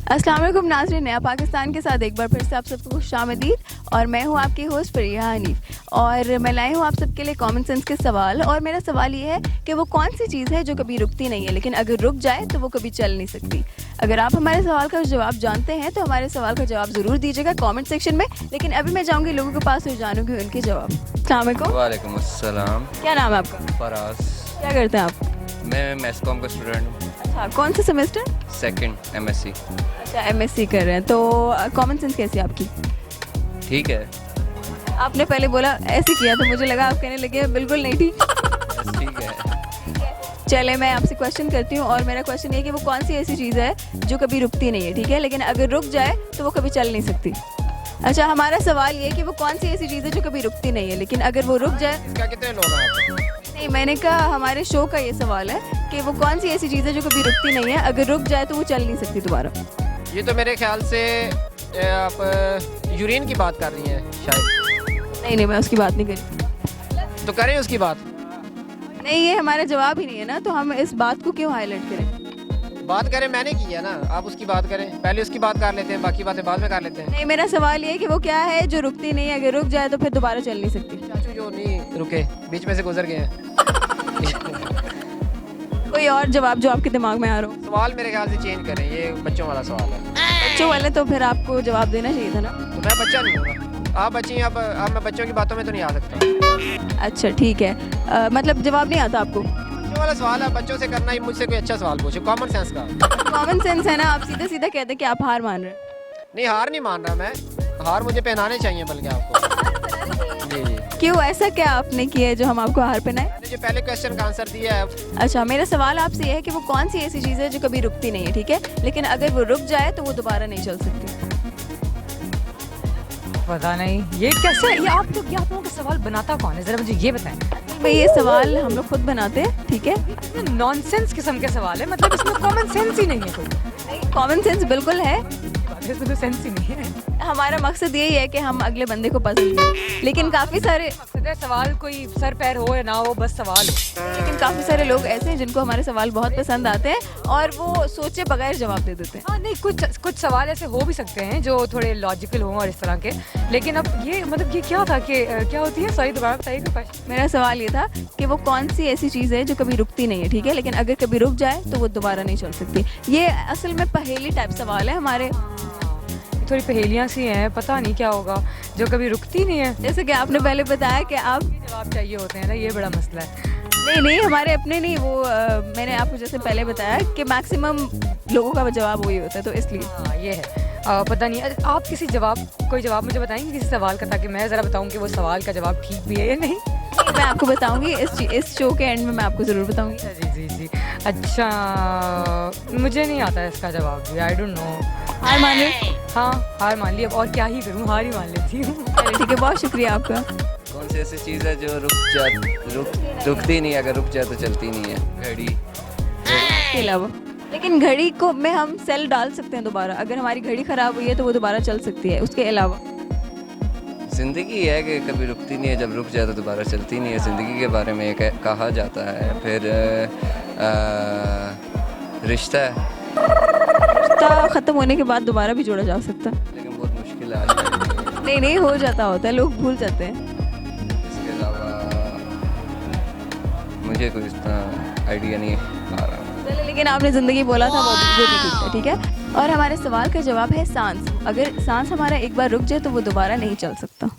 अस्सलाम वालेकुम नाज़रीन, नया पाकिस्तान के साथ एक बार फिर से आप सबको खुशामदीद। और मैं हूं आपकी होस्ट फरिया हनीफ और मैं लाई हूं आप सबके लिए कॉमन सेंस के सवाल। और मेरा सवाल ये है कि वो कौन सी चीज़ है जो कभी रुकती नहीं है लेकिन अगर रुक जाए तो वो कभी चल नहीं सकती। अगर आप हमारे सवाल का जवाब जानते हैं तो हमारे सवाल का जवाब ज़रूर दीजिएगा कॉमेंट सेक्शन में। लेकिन अभी मैं जाऊँगी लोगों के पास और जानूँगी उनके जवाब। अस्सलाम वालेकुम। वालेकुम अस्सलाम। क्या नाम है आपका? फराज। क्या करते हैं आप? मैं मैथकॉम का स्टूडेंट हूँ। अच्छा, कौन सा सेमेस्टर? Second MSc। अच्छा, MSc कर रहे हैं। तो कॉमन सेंस कैसी है आपकी? ठीक है। आपने पहले बोला ऐसे किया तो मुझे लगा आप कहने लगे बिल्कुल नहीं ठीक। बस ठीक है। चले मैं आपसे क्वेश्चन करती हूँ और मेरा क्वेश्चन ये है कि वो कौन सी ऐसी चीज़ है जो कभी रुकती नहीं है, ठीक है, लेकिन अगर रुक जाए तो वो कभी चल नहीं सकती। अच्छा, हमारा सवाल ये है कि वो कौन सी ऐसी चीज़ है जो कभी रुकती नहीं है लेकिन अगर वो रुक जाए। इसका कितने लोग हैं आप? नहीं, मैंने कहा हमारे शो का ये सवाल है कि वो कौन सी ऐसी चीज़ है जो कभी रुकती नहीं है, अगर रुक जाए तो वो चल नहीं सकती दोबारा। ये तो मेरे ख्याल से आप यूरिन की बात कर रही हैं शायद। नहीं, मैं उसकी बात नहीं करी। तो करें उसकी बात। नहीं, ये हमारा जवाब ही नहीं है ना, तो हम इस बात को क्यों हाईलाइट करें? बात करें, मैंने की है ना, आप उसकी बात करें। पहले उसकी बात कर लेते हैं, बाकी बातें बाद में कर लेते हैं। नहीं, मेरा सवाल ये है कि वो क्या है जो रुकती नहीं है, अगर रुक जाए तो फिर दोबारा चल नहीं सकती। चाचू जो नहीं रुके, बीच में से गुजर गए हैं। कोई और जवाब जो आपके दिमाग में आ रहा हो? सवाल मेरे ख्याल से चेंज करें, ये बच्चों वाला सवाल है। बच्चों वाले तो फिर आपको जवाब देना चाहिए था ना। तो मैं बच्चा नहीं हूँ, आप बच्ची हैं। अब मैं बच्चों की बातों में तो नहीं आ सकता। अच्छा ठीक है, मतलब जवाब नहीं आता आपको? बच्चों वाला सवाल है, बच्चों से करना ही। मुझसे कोई अच्छा सवाल पूछो, कॉमन सेंस का। कॉमन सेंस है ना, आप सीधा सीधा कहते हैं कि आप हार मान रहे हैं। नहीं, हार नहीं मान रहा मैं। हार मुझे पहनाने चाहिए बल्कि आपको। जी जी। क्यों, ऐसा क्या आपने किया है जो हम आपको हार पहनाए? मैंने जो पहले क्वेश्चन का आंसर दिया है। अच्छा, मेरा सवाल आपसे ये है कि वो कौन सी ऐसी चीज़ है जो कभी रुकती नहीं है, ठीक है, लेकिन अगर वो रुक जाए तो वो दोबारा नहीं चल सकती। पता नहीं ये कैसे, ये आप लोगों का सवाल बनाता कौन है, जरा मुझे ये बताएं। भाई, ये सवाल हम लोग खुद बनाते हैं, ठीक है। नॉनसेंस किस्म के सवाल है, मतलब इसमें कॉमन सेंस ही नहीं है कोई। कॉमन सेंस बिल्कुल है, इसमें तो सेंस ही नहीं है। हमारा मकसद यही है कि हम अगले बंदे को पसंद करें, लेकिन काफ़ी सारे सवाल कोई सर पैर हो या ना हो, बस सवाल हो। लेकिन काफ़ी सारे लोग ऐसे हैं जिनको हमारे सवाल बहुत पसंद आते हैं और वो सोचे बगैर जवाब दे देते हैं। हाँ नहीं, कुछ सवाल ऐसे हो भी सकते हैं जो थोड़े लॉजिकल हों और इस तरह के। लेकिन अब ये मतलब ये क्या था कि क्या होती है, सॉरी दोबारा बताइए क्वेश्चन। मेरा सवाल ये था कि वो कौन सी ऐसी चीज़ है जो कभी रुकती नहीं है, ठीक है, लेकिन अगर कभी रुक जाए तो वो दोबारा नहीं चल सकती। ये असल में पहेली टाइप सवाल है हमारे। थोड़ी पहेलियाँ सी हैं, पता नहीं क्या होगा जो कभी रुकती नहीं है। जैसे कि आपने पहले बताया कि आप जवाब चाहिए होते हैं ना, ये बड़ा मसला है। नहीं, हमारे अपने नहीं, वो मैंने आपको जैसे पहले बताया कि मैक्सिमम लोगों का जवाब वही होता है, तो इसलिए। हाँ ये है। पता नहीं, आप कोई जवाब मुझे बताएंगे किसी सवाल का, ताकि मैं ज़रा बताऊं कि वो सवाल का जवाब ठीक भी है या नहीं। मैं आपको बताऊंगी इस शो के एंड में, मैं आपको ज़रूर बताऊंगी। जी जी जी। अच्छा, मुझे नहीं आता है इसका जवाब भी, आई डोंट नो। हार मान ली? हाँ हार मान ली, अब और क्या ही करूँ, हार ही मान लेती हूँ। चलिए ठीक है, बहुत शुक्रिया आपका। कौन सी ऐसी चीज़ है जो रुकती नहीं, अगर रुक जाए तो चलती नहीं है? घड़ी। के अलावा लेकिन घड़ी को में हम सेल डाल सकते हैं दोबारा, अगर हमारी घड़ी ख़राब हुई है तो वो दोबारा चल सकती है। उसके अलावा ज़िंदगी है कि कभी रुकती नहीं है, जब रुक जाए तो दोबारा चलती नहीं है। ज़िंदगी के बारे में एक कहा जाता है। फिर रिश्ता है, रिश्ता ख़त्म होने के बाद दोबारा भी जोड़ा जा सकता है, लेकिन बहुत मुश्किल है। नहीं हो जाता होता है, लोग भूल जाते हैं। इसके अलावा मुझे कोई इतना आइडिया नहीं आ रहा। चलिए, लेकिन आपने ज़िंदगी बोला था, वो भी ठीक है, ठीक है। और हमारे सवाल का जवाब है सांस। अगर सांस हमारा एक बार रुक जाए तो वो दोबारा नहीं चल सकता।